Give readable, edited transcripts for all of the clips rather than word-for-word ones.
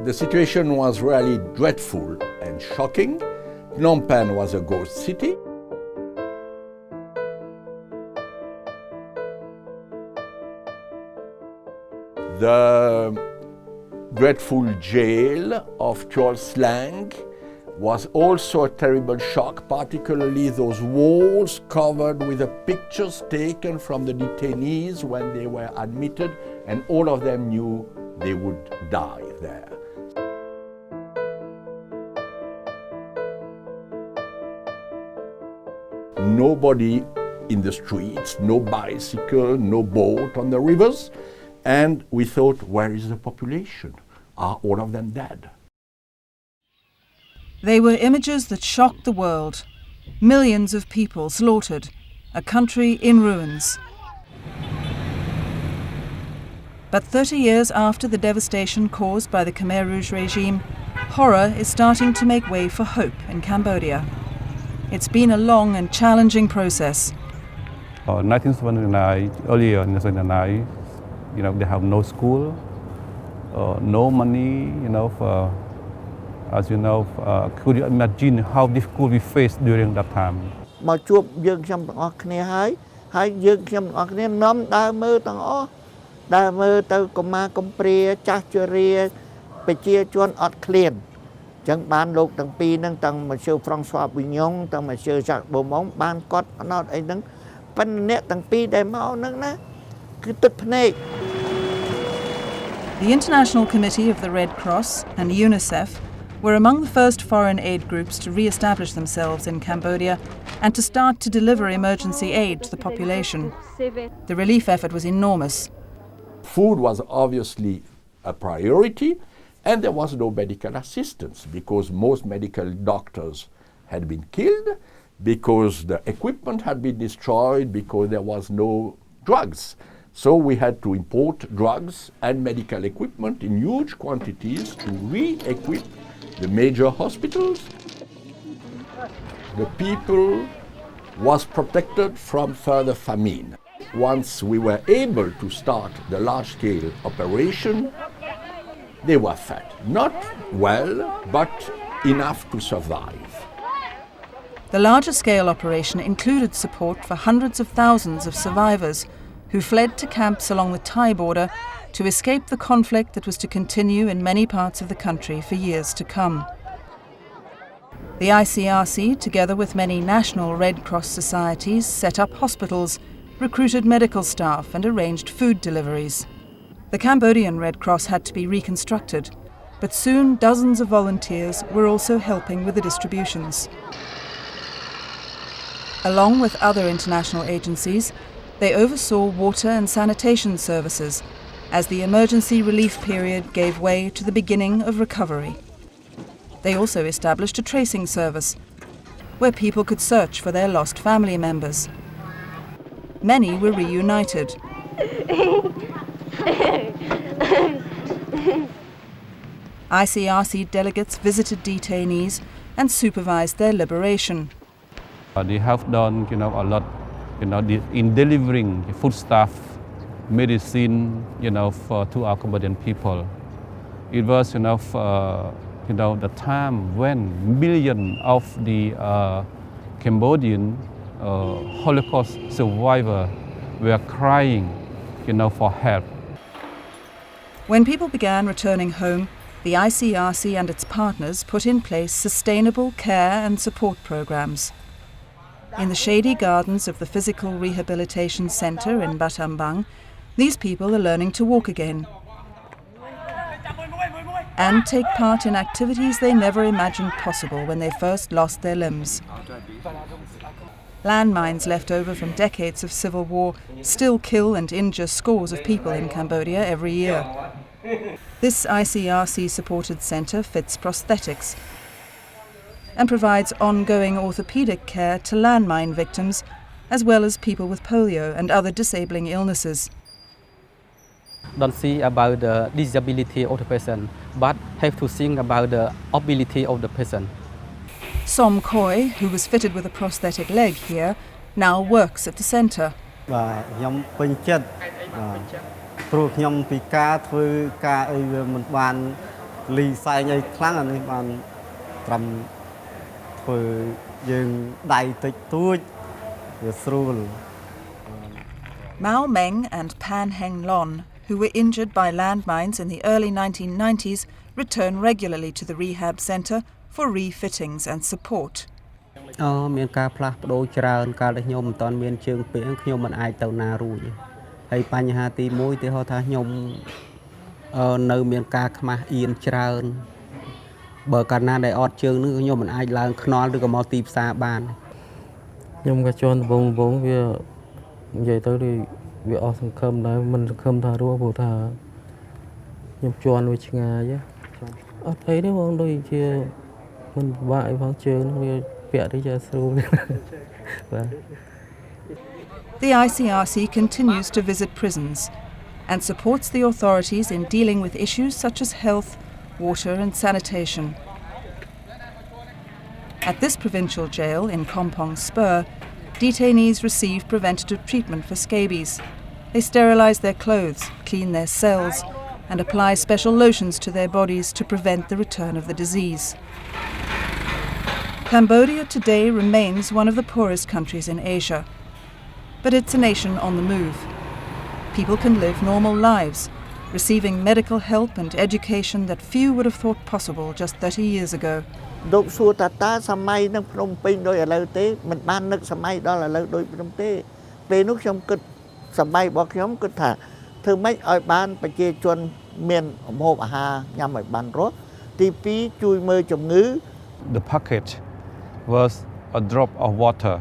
The situation was really dreadful and shocking. Phnom Penh was a ghost city. The dreadful jail of Chol Slang was also a terrible shock, particularly those walls covered with the pictures taken from the detainees when they were admitted, and all of them knew they would die there. Nobody in the streets, no bicycle, no boat on the rivers, and we thought, where is the population? Are all of them dead? They were images that shocked the world. Millions of people slaughtered, a country in ruins. But 30 years after the devastation caused by the Khmer Rouge regime, horror is starting to make way for hope in Cambodia. It's been a long and challenging process. 1979, earlier in 1979, they have no school, no money, as you know, could you imagine how difficult we faced during that time? មកជួបយើងខ្ញុំទាំងអស់គ្នាហើយយើងខ្ញុំទាំងអស់គ្នានាំដើរមើលទាំងអស់ដើរមើលទៅកុមារកំព្រាចាស់ជរាប្រជាជនអត់ឃ្លានអញ្ចឹងបានលោកទាំងពីរហ្នឹងទាំងmonsieur François Bignon ទាំង monsieur Jacques Beaumont បានកត់អត់អីហ្នឹងប៉ុន្តែអ្នកទាំងពីរដែលមកហ្នឹងណាគឺទឹកភ្នែក The International Committee of the Red Cross and UNICEF were among the first foreign aid groups to re-establish themselves in Cambodia and to start to deliver emergency aid to the population. The relief effort was enormous. Food was obviously a priority, and there was no medical assistance because most medical doctors had been killed, because the equipment had been destroyed, because there was no drugs. So we had to import drugs and medical equipment in huge quantities to re-equip the major hospitals. The people was protected from further famine. Once we were able to start the large-scale operation, they were fed. Not well, but enough to survive. The larger-scale operation included support for hundreds of thousands of survivors who fled to camps along the Thai border to escape the conflict that was to continue in many parts of the country for years to come. The ICRC, together with many national Red Cross societies, set up hospitals, recruited medical staff and arranged food deliveries. The Cambodian Red Cross had to be reconstructed, but soon dozens of volunteers were also helping with the distributions. Along with other international agencies, they oversaw water and sanitation services as the emergency relief period gave way to the beginning of recovery. They also established a tracing service where people could search for their lost family members. Many were reunited. ICRC delegates visited detainees and supervised their liberation. They have done, a lot, in delivering foodstuff, medicine, to our Cambodian people. It was, the time when millions of the Cambodian Holocaust survivors were crying, for help. When people began returning home, the ICRC and its partners put in place sustainable care and support programs. In the shady gardens of the Physical Rehabilitation Centre in Battambang, these people are learning to walk again and take part in activities they never imagined possible when they first lost their limbs. Landmines left over from decades of civil war still kill and injure scores of people in Cambodia every year. This ICRC-supported centre fits prosthetics and provides ongoing orthopaedic care to landmine victims as well as people with polio and other disabling illnesses. Don't see about the disability of the person, but have to think about the ability of the person. Som Khoi, who was fitted with a prosthetic leg here, now works at the centre. ខ្ញុំពេញចិត្តព្រោះខ្ញុំពិការធ្វើការអីវាមិនបាន គ លីសែងអីខ្លាំងអានេះបានត្រឹមធ្វើយើងដៃតិចតួចវាស្រួល Mao Meng and Pan Heng Lon, who were injured by landmines in the early 1990s, return regularly to the rehab centre for refittings and support. មានការផ្លាស់ប្ដូរច្រើនកាលដែលខ្ញុំមិនតាន់មានជើងពេកខ្ញុំមិនអាចទៅណារួចហើយបញ្ហាទី1ទីហៅថាខ្ញុំនៅមានការខ្មាស់អៀនច្រើនបើកាលណាដែលអត់ជើងនឹងខ្ញុំមិនអាចឡើងខ្នល់ឬក៏មកទីផ្សារបានខ្ញុំក៏ជន់ដំបងវានិយាយទៅវាអស់សង្ឃឹមដែរមិនសង្ឃឹមថារស់ព្រោះថាខ្ញុំជន់វាឆ្ងាយអត់អីទេបងដូចជាមិនពិបាកអីផងជើងវាពាក់ទៅជាស្រួលបាទ The ICRC continues to visit prisons and supports the authorities in dealing with issues such as health, water and sanitation. At this provincial jail in Kompong Spur, detainees receive preventative treatment for scabies. They sterilise their clothes, clean their cells and apply special lotions to their bodies to prevent the return of the disease. Cambodia today remains one of the poorest countries in Asia, but it's a nation on the move. People can live normal lives, receiving medical help and education that few would have thought possible just 30 years ago. លោកសួរតាសម័យនឹងភ្នំពេញដោយឥឡូវទេមិនបាននឹកសម័យដល់ឥឡូវដូចភ្នំទេពេលនោះខ្ញុំគិតសម័យរបស់ខ្ញុំគិតថាធ្វើម៉េចឲ្យបានប្រជាជនមានម្ហូបអាហារញ៉ាំឲ្យបានរស់ទី2ជួយមើលជំងឺ The package was a drop of water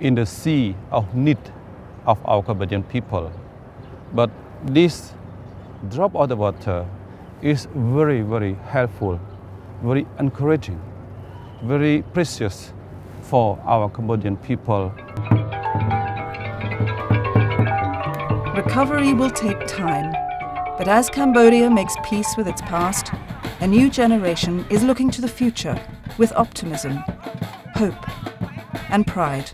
in the sea of need of our Cambodian people. But this drop of the water is very, very helpful, very encouraging, very precious for our Cambodian people. Recovery will take time, but as Cambodia makes peace with its past, a new generation is looking to the future with optimism, hope and pride.